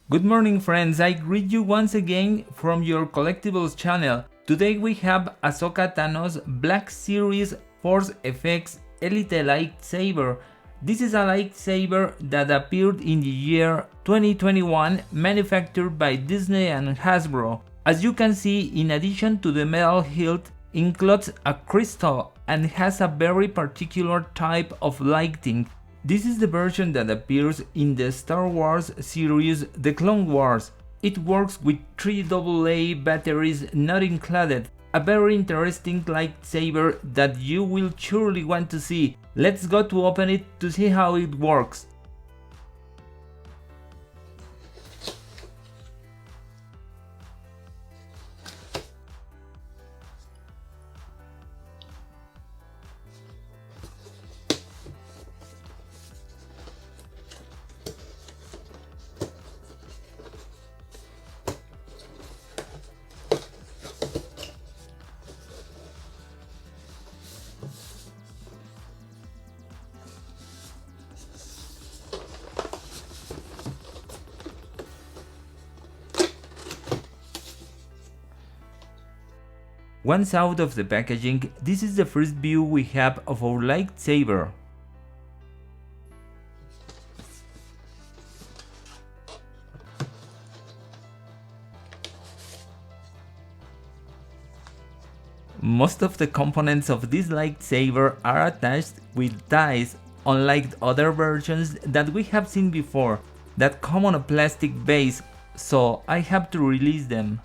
Good morning friends, I greet you once again from your collectibles channel. Today we have Ahsoka Tano's Black Series forcefx Elite Lightsaber. This is a lightsaber that appeared in the year 2021, manufactured by Disney and Hasbro. As you can see, in addition to the metal hilt, includes a crystal and has a very particular type of lighting. This is the version that appears in the Star Wars series The Clone Wars. It works with 3 AA batteries not included. A very interesting lightsaber that you will surely want to see. Let's go to open it to see how it works. Once out of the packaging, this is the first view we have of our lightsaber. Most of the components of this lightsaber are attached with ties, unlike other versions that we have seen before, that come on a plastic base, so I have to release them.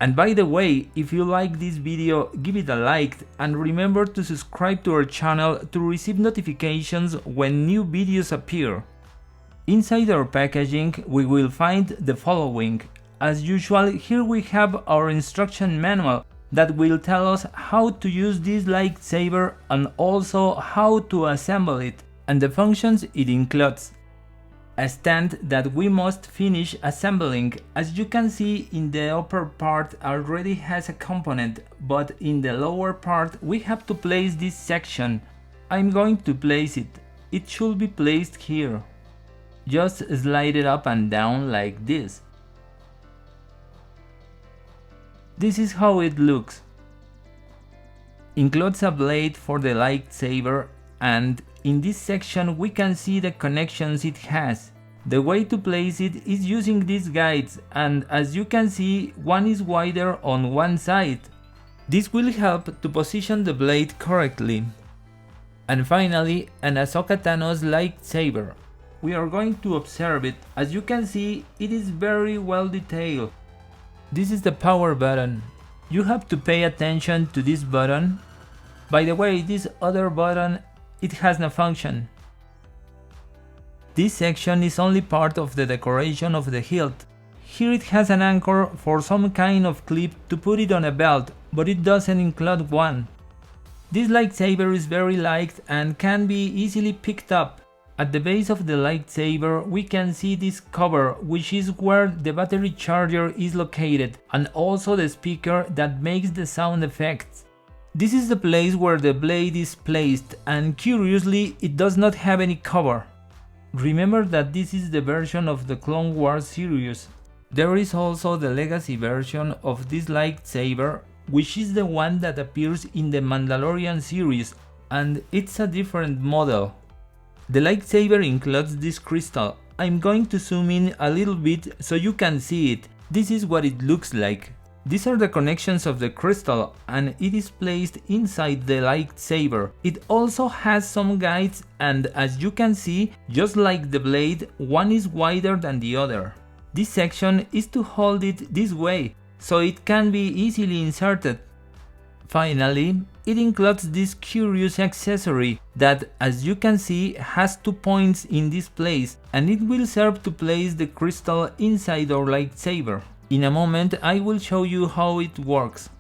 And by the way, if you like this video, give it a like and remember to subscribe to our channel to receive notifications when new videos appear. Inside our packaging we will find the following. As usual, here we have our instruction manual that will tell us how to use this lightsaber and also how to assemble it and the functions it includes. A stand that we must finish assembling. As you can see, in the upper part already has a component, but in the lower part we have to place this section. I'm going to place it. It should be placed here. Just slide it up and down like this. This is how it looks. Includes a blade for the lightsaber, and in this section we can see the connections it has. The way to place it is using these guides, and as you can see, one is wider on one side. This will help to position the blade correctly. And finally, an Ahsoka Tano's lightsaber. We are going to observe it. As you can see, it is very well detailed. This is the power button. You have to pay attention to this button. By the way, this other button, it has no function. This section is only part of the decoration of the hilt. Here it has an anchor for some kind of clip to put it on a belt, but it doesn't include one. This lightsaber is very light and can be easily picked up. At the base of the lightsaber we can see this cover, which is where the battery charger is located, and also the speaker that makes the sound effects. This is the place where the blade is placed, and curiously it does not have any cover. Remember that this is the version of the Clone Wars series. There is also the legacy version of this lightsaber, which is the one that appears in the Mandalorian series, and it's a different model. The lightsaber includes this crystal. I'm going to zoom in a little bit so you can see it. This is what it looks like. These are the connections of the crystal, and it is placed inside the lightsaber. It also has some guides, and as you can see, just like the blade, one is wider than the other. This section is to hold it this way, so it can be easily inserted. Finally, it includes this curious accessory that, as you can see, has 2 points in this place, and it will serve to place the crystal inside our lightsaber. In a moment I will show you how it works.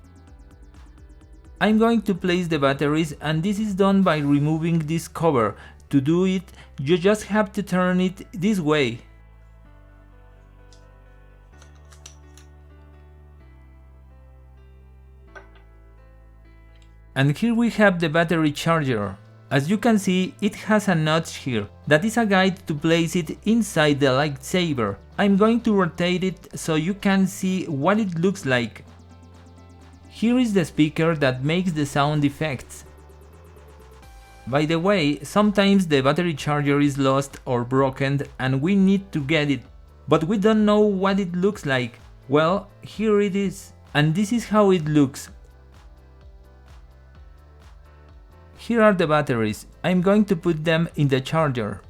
I'm going to place the batteries, and this is done by removing this cover. To do it, you just have to turn it this way. And here we have the battery charger. As you can see, it has a notch here. That is a guide to place it inside the lightsaber. I'm going to rotate it so you can see what it looks like. Here is the speaker that makes the sound effects. By the way, sometimes the battery charger is lost or broken and we need to get it, but we don't know what it looks like. Well, here it is, and this is how it looks. Here are the batteries. I'm going to put them in the charger.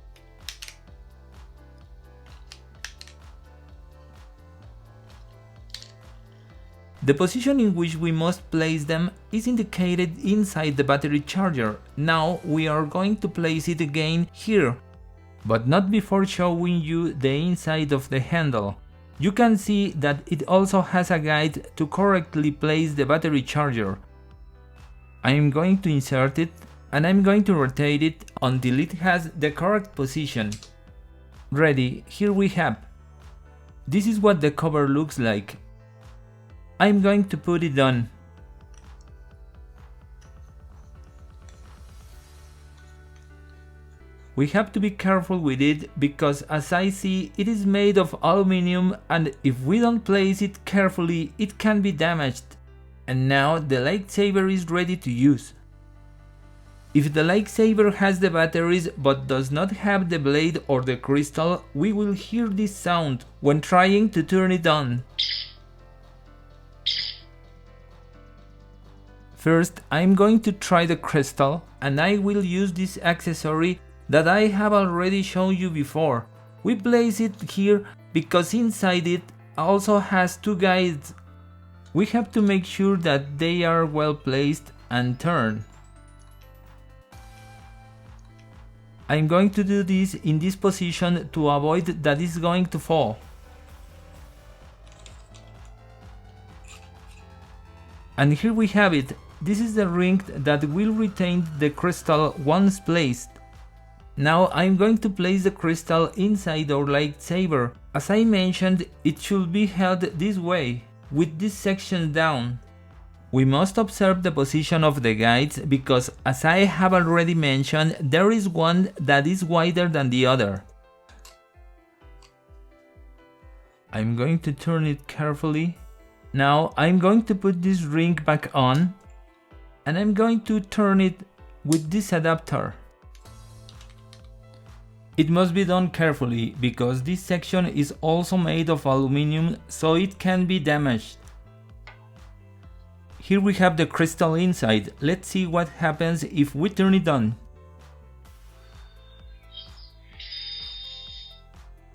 The position in which we must place them is indicated inside the battery charger. Now we are going to place it again here, but not before showing you the inside of the handle. You can see that it also has a guide to correctly place the battery charger. I am going to insert it and I'm going to rotate it until it has the correct position. Ready, here we have. This is what the cover looks like. I'm going to put it on. We have to be careful with it because, as I see, it is made of aluminum, and if we don't place it carefully it can be damaged. And now the lightsaber is ready to use. If the lightsaber has the batteries but does not have the blade or the crystal, we will hear this sound when trying to turn it on. First, I'm going to try the crystal, and I will use this accessory that I have already shown you before. We place it here because inside it also has 2 guides. We have to make sure that they are well placed and turn. I'm going to do this in this position to avoid that it's going to fall. And here we have it. This is the ring that will retain the crystal once placed. Now I'm going to place the crystal inside our lightsaber. As I mentioned, it should be held this way, with this section down. We must observe the position of the guides because, as I have already mentioned, there is one that is wider than the other. I'm going to turn it carefully. Now I'm going to put this ring back on, and I'm going to turn it with this adapter. It must be done carefully because this section is also made of aluminum, so it can be damaged. Here we have the crystal inside. Let's see what happens if we turn it on.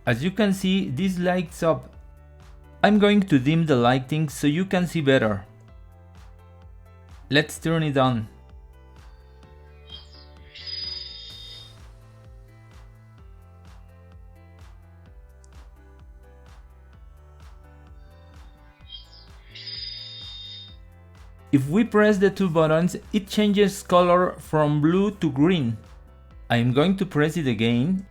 As you can see, this lights up. I'm going to dim the lighting so you can see better. Let's turn it on. If we press the 2 buttons, it changes color from blue to green. I am going to press it again.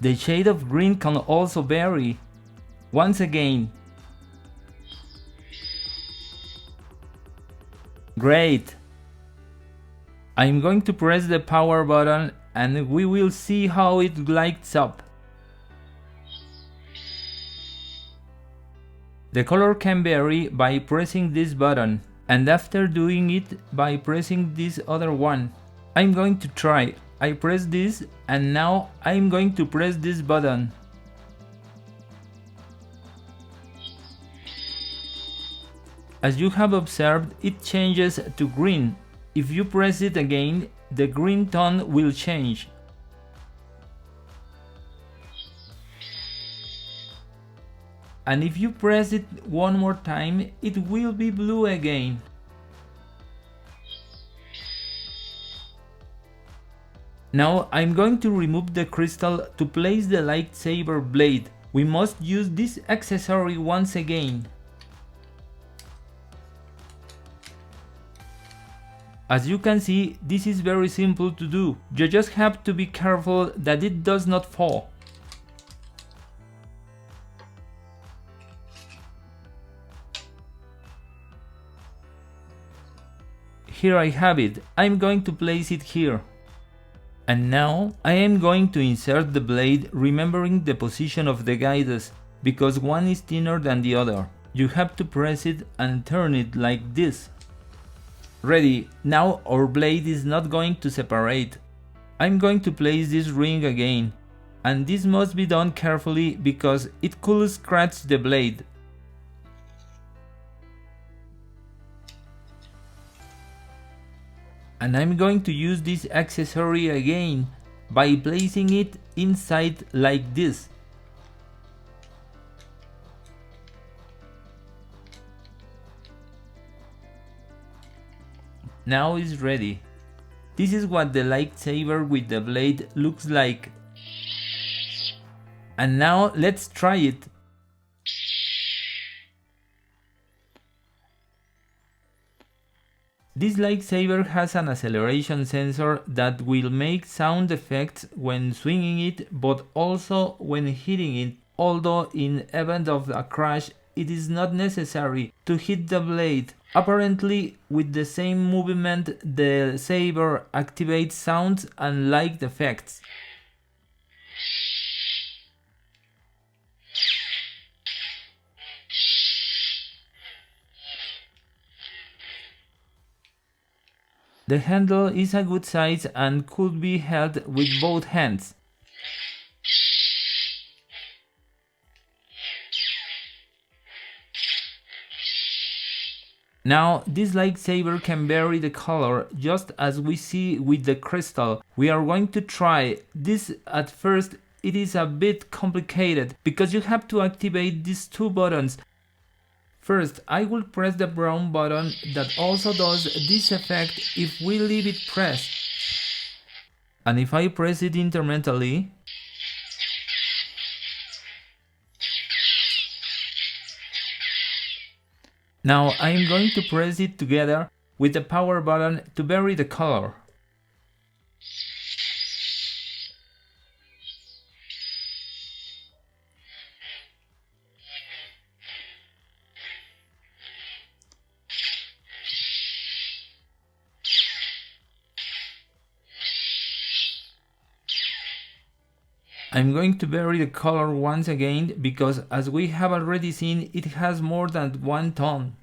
The shade of green can also vary. Once again. Great! I am going to press the power button and we will see how it lights up. The color can vary by pressing this button, and after doing it by pressing this other one. I'm going to try. I press this, and now I'm going to press this button. As you have observed, it changes to green. If you press it again, the green tone will change. and if you press it one more time, it will be blue again. Now I'm going to remove the crystal to place the lightsaber blade. We must use this accessory once again. As you can see, this is very simple to do. You just have to be careful that it does not fall. Here I have it. I'm going to place it here. And now I am going to insert the blade, remembering the position of the guides, because one is thinner than the other. You have to press it and turn it like this. Ready, now our blade is not going to separate. I'm going to place this ring again, and this must be done carefully because it could scratch the blade. And I'm going to use this accessory again by placing it inside like this. Now it's ready. This is what the lightsaber with the blade looks like. And now let's try it. This lightsaber has an acceleration sensor that will make sound effects when swinging it, but also when hitting it, although in event of a crash it is not necessary to hit the blade. Apparently, with the same movement, the saber activates sounds and light effects. The handle is a good size and could be held with both hands. Now, this lightsaber can vary the color, just as we see with the crystal. We are going to try this. At first, it is a bit complicated, because you have to activate these two buttons. First, I will press the brown button that also does this effect if we leave it pressed. And if I press it intermittently, now I am going to press it together with the power button to vary the color. I'm going to vary the color once again because, as we have already seen, it has more than one tone.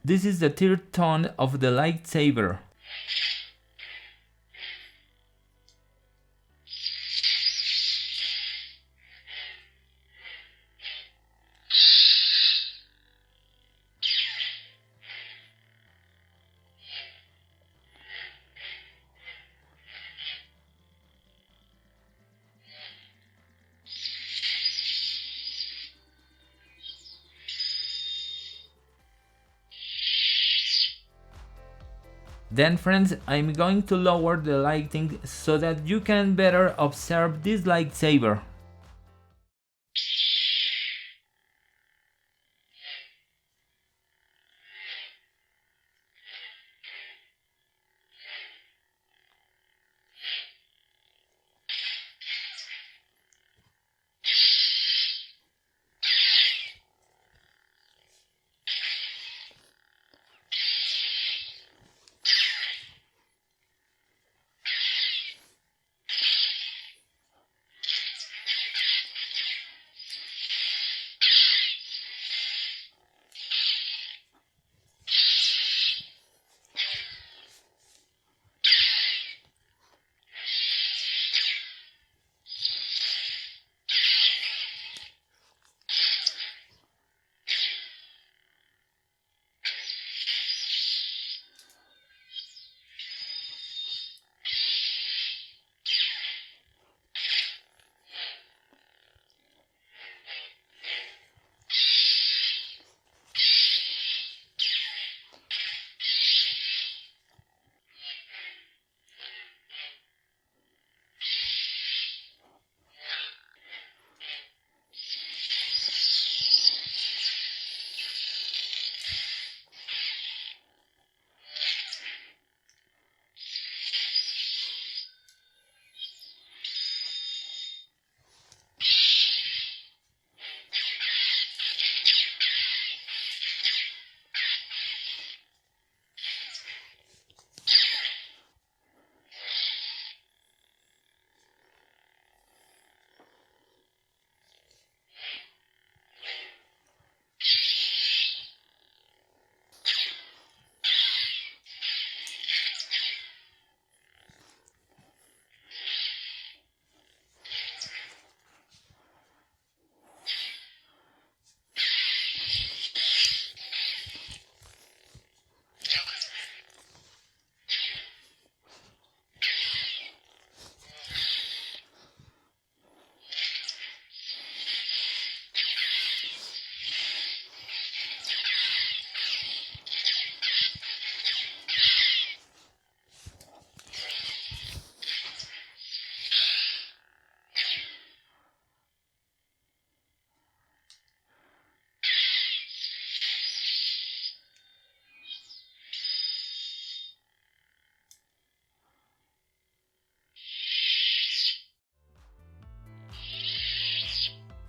This is the third tone of the lightsaber. Then friends, I'm going to lower the lighting so that you can better observe this lightsaber.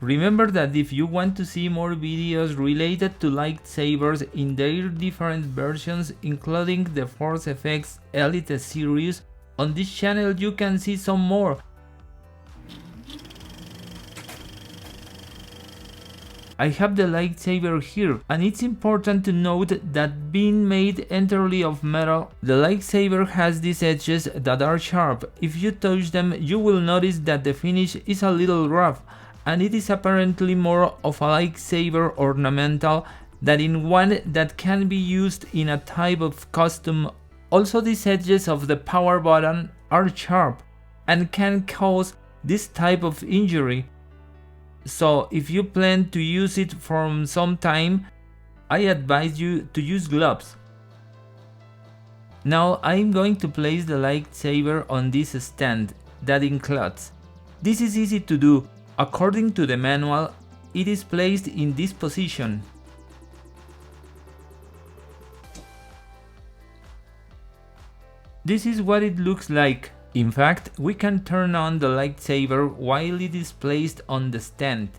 Remember that if you want to see more videos related to lightsabers in their different versions, including the forcefx Elite series, on this channel you can see some more. I have the lightsaber here, and it's important to note that being made entirely of metal, the lightsaber has these edges that are sharp. If you touch them, you will notice that the finish is a little rough, and it is apparently more of a lightsaber ornamental than in one that can be used in a type of costume. Also, these edges of the power button are sharp and can cause this type of injury. So if you plan to use it for some time, I advise you to use gloves. Now I'm going to place the lightsaber on this stand that includes. This is easy to do. According to the manual, it is placed in this position. This is what it looks like. In fact, we can turn on the lightsaber while it is placed on the stand.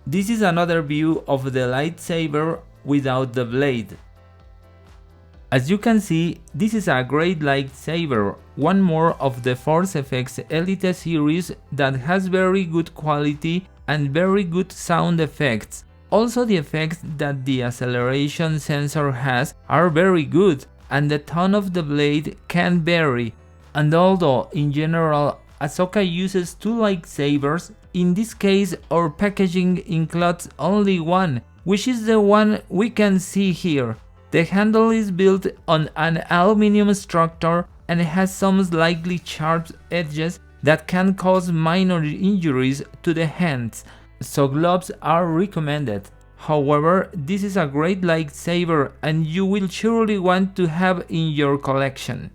This is another view of the lightsaber without the blade. As you can see, this is a great lightsaber, one more of the forcefx Elite series that has very good quality and very good sound effects. Also, the effects that the acceleration sensor has are very good, and the tone of the blade can vary. And although in general Ahsoka uses two lightsabers, in this case our packaging includes only one, which is the one we can see here. The handle is built on an aluminum structure and has some slightly sharp edges that can cause minor injuries to the hands, so gloves are recommended. However, this is a great lightsaber and you will surely want to have in your collection.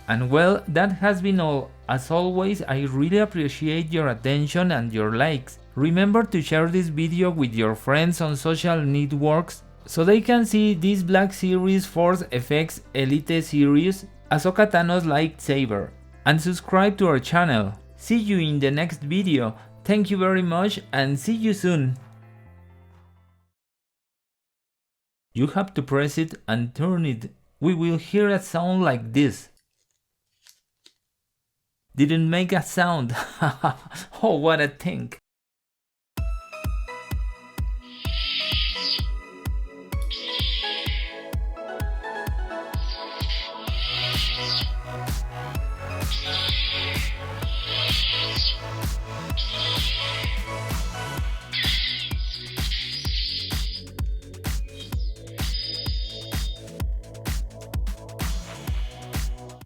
And well, that has been all. As always, I really appreciate your attention and your likes. Remember to share this video with your friends on social networks so they can see this Black Series forcefx Elite series, Ahsoka Tano's lightsaber, and subscribe to our channel. See you in the next video. Thank you very much and see you soon. You have to press it and turn it. We will hear a sound like this. Didn't make a sound. Oh, what a thing.